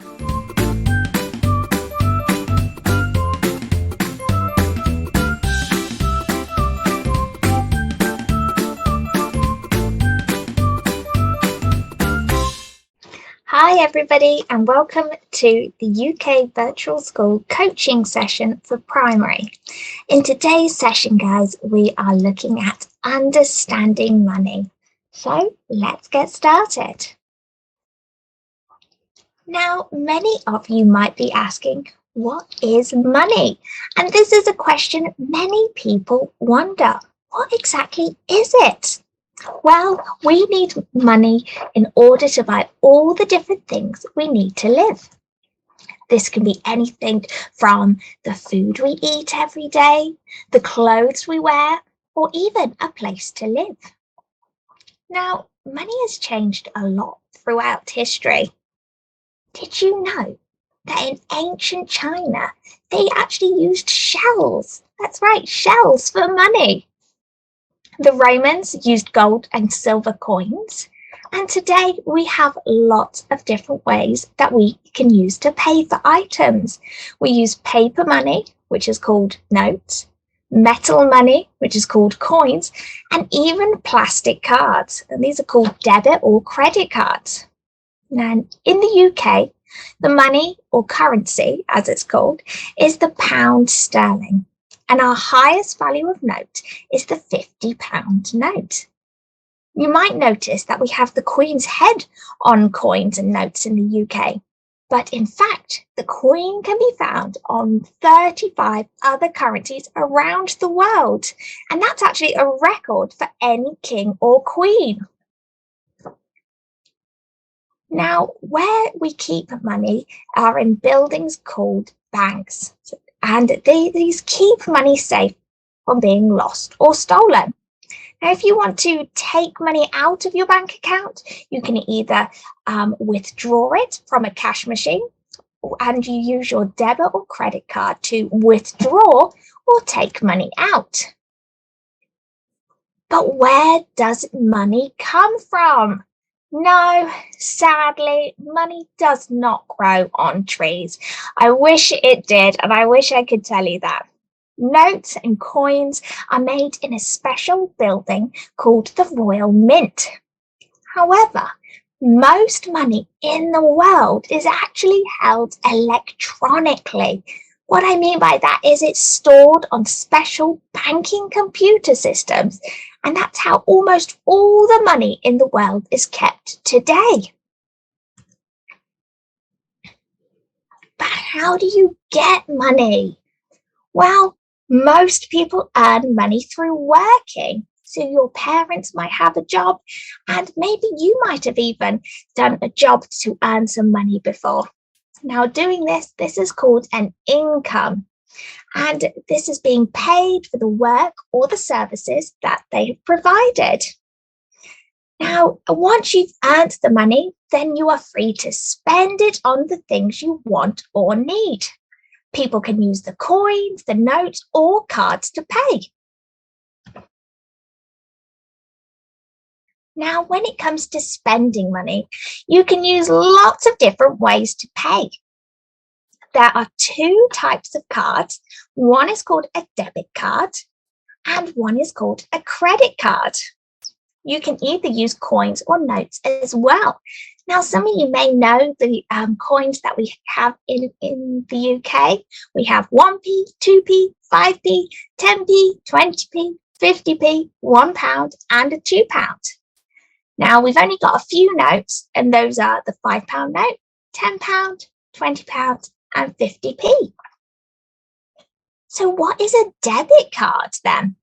Hi everybody and welcome to the UK Virtual School coaching session for primary. In today's session, guys, we are looking at understanding money. So let's get started. Now, many of you might be asking, what is money? And this is a question many people wonder. What exactly is it? Well, we need money in order to buy all the different things we need to live. This can be anything from the food we eat every day, the clothes we wear, or even a place to live. Now, money has changed a lot throughout history. Did you know that in ancient China, they actually used shells? That's right, shells for money. The Romans used gold and silver coins, and today we have lots of different ways that we can use to pay for items. We use paper money, which is called notes, metal money, which is called coins, and even plastic cards, and these are called debit or credit cards. Now, in the UK, the money or currency, as it's called, is the pound sterling. And our highest value of note is the £50 note. You might notice that we have the Queen's head on coins and notes in the UK, but in fact, the Queen can be found on 35 other currencies around the world, and that's actually a record for any king or queen. Now, where we keep money are in buildings called banks. And these keep money safe from being lost or stolen. Now, if you want to take money out of your bank account, you can either withdraw it from a cash machine, and you use your debit or credit card to withdraw or take money out. But where does money come from? No, sadly, money does not grow on trees. I wish it did, and I wish I could tell you that. Notes and coins are made in a special building called the Royal Mint. However, most money in the world is actually held electronically. What I mean by that is it's stored on special banking computer systems, and that's how almost all the money in the world is kept today. But how do you get money? Well, most people earn money through working. So your parents might have a job, and maybe you might have even done a job to earn some money before. Now, doing this is called an income. And this is being paid for the work or the services that they have provided. Now, once you've earned the money, then you are free to spend it on the things you want or need. People can use the coins, the notes, or cards to pay. Now, when it comes to spending money, you can use lots of different ways to pay. There are two types of cards. One is called a debit card and one is called a credit card. You can either use coins or notes as well. Now, some of you may know the coins that we have in the UK. We have 1p, 2p, 5p, 10p, 20p, 50p, £1 and a £2. Now, we've only got a few notes, and those are the £5 note, £10, £20, and 50p. So what is a debit card then?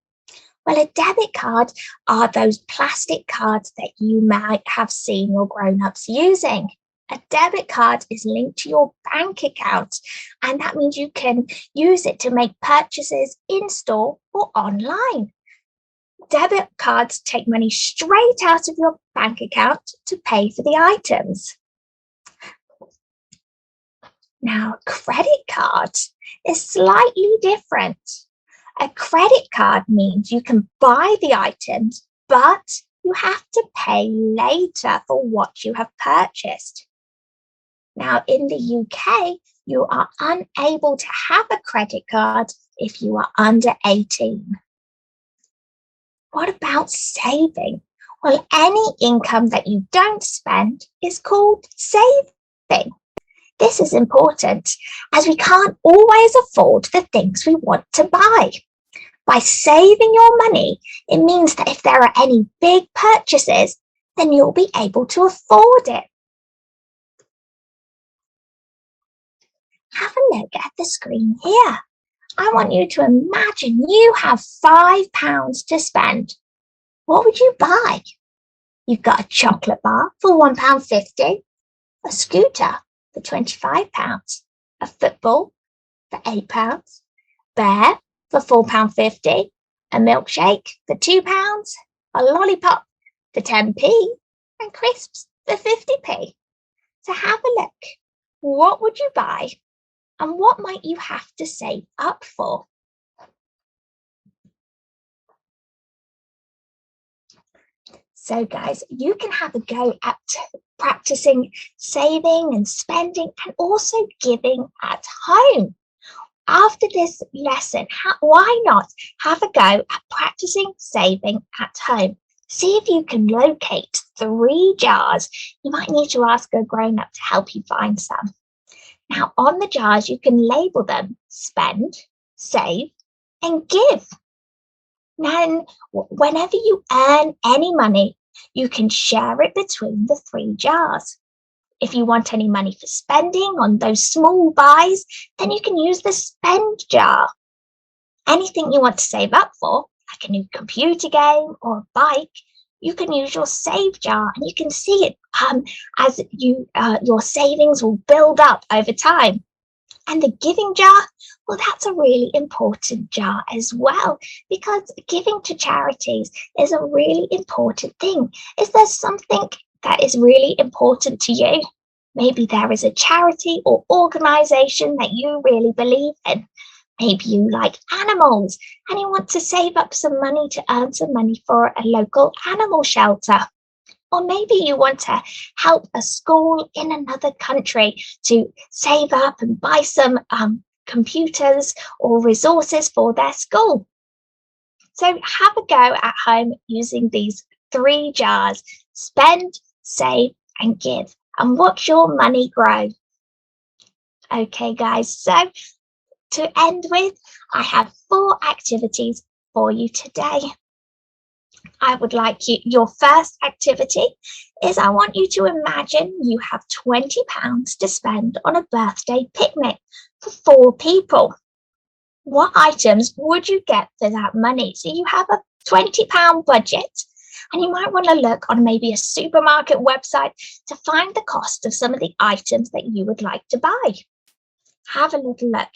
Well, a debit card are those plastic cards that you might have seen your grown-ups using. A debit card is linked to your bank account, and that means you can use it to make purchases in store or online. Debit cards take money straight out of your bank account to pay for the items. Now, a credit card is slightly different. A credit card means you can buy the items, but you have to pay later for what you have purchased. Now, in the UK, you are unable to have a credit card if you are under 18. What about saving? Well, any income that you don't spend is called saving. This is important as we can't always afford the things we want to buy. By saving your money, it means that if there are any big purchases, then you'll be able to afford it. Have a look at the screen here. I want you to imagine you have £5 to spend. What would you buy? You've got a chocolate bar for £1.50, a scooter for £25, a football for £8, bear for £4.50, a milkshake for £2, a lollipop for 10p, and crisps for 50p. So have a look. What would you buy? And what might you have to save up for? So guys, you can have a go at practicing saving and spending and also giving at home. After this lesson, why not have a go at practicing saving at home? See if you can locate 3 jars. You might need to ask a grown-up to help you find some. Now, on the jars, you can label them spend, save, and give. Now, whenever you earn any money, you can share it between the 3 jars. If you want any money for spending on those small buys, then you can use the spend jar. Anything you want to save up for, like a new computer game or a bike, you can use your save jar, and you can see it as your savings will build up over time. And the giving jar, well, that's a really important jar as well, because giving to charities is a really important thing. Is there something that is really important to you? Maybe there is a charity or organization that you really believe in. Maybe you like animals and you want to save up some money to earn some money for a local animal shelter. Or maybe you want to help a school in another country to save up and buy some computers or resources for their school. So have a go at home using these 3 jars: spend, save, and give, and watch your money grow. Okay, guys, so to end with, I have 4 activities for you today. I would like your first activity is I want you to imagine you have £20 to spend on a birthday picnic for 4 people. What items would you get for that money? So you have a £20 budget, and you might want to look on maybe a supermarket website to find the cost of some of the items that you would like to buy. Have a little look.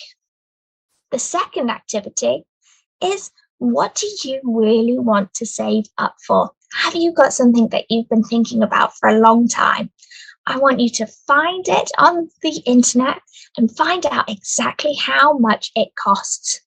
The second activity is, what do you really want to save up for? Have you got something that you've been thinking about for a long time? I want you to find it on the internet and find out exactly how much it costs.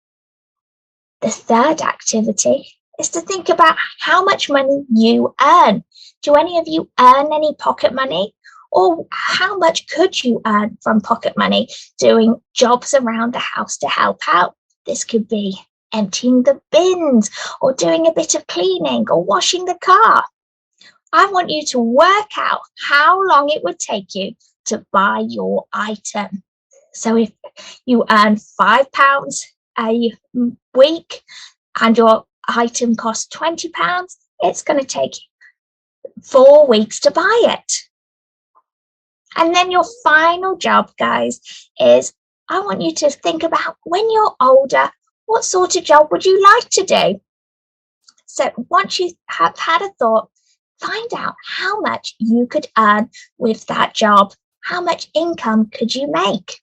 The third activity is to think about how much money you earn. Do any of you earn any pocket money? Or how much could you earn from pocket money doing jobs around the house to help out? This could be emptying the bins or doing a bit of cleaning or washing the car. I want you to work out how long it would take you to buy your item. So if you earn £5 a week and your item costs £20, it's going to take 4 weeks to buy it. And then your final job, guys, is I want you to think about, when you're older, what sort of job would you like to do? So once you have had a thought, find out how much you could earn with that job. How much income could you make?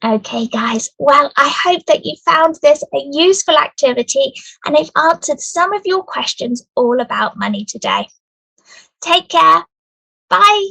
Okay, guys, well, I hope that you found this a useful activity and I've answered some of your questions all about money today. Take care. Bye.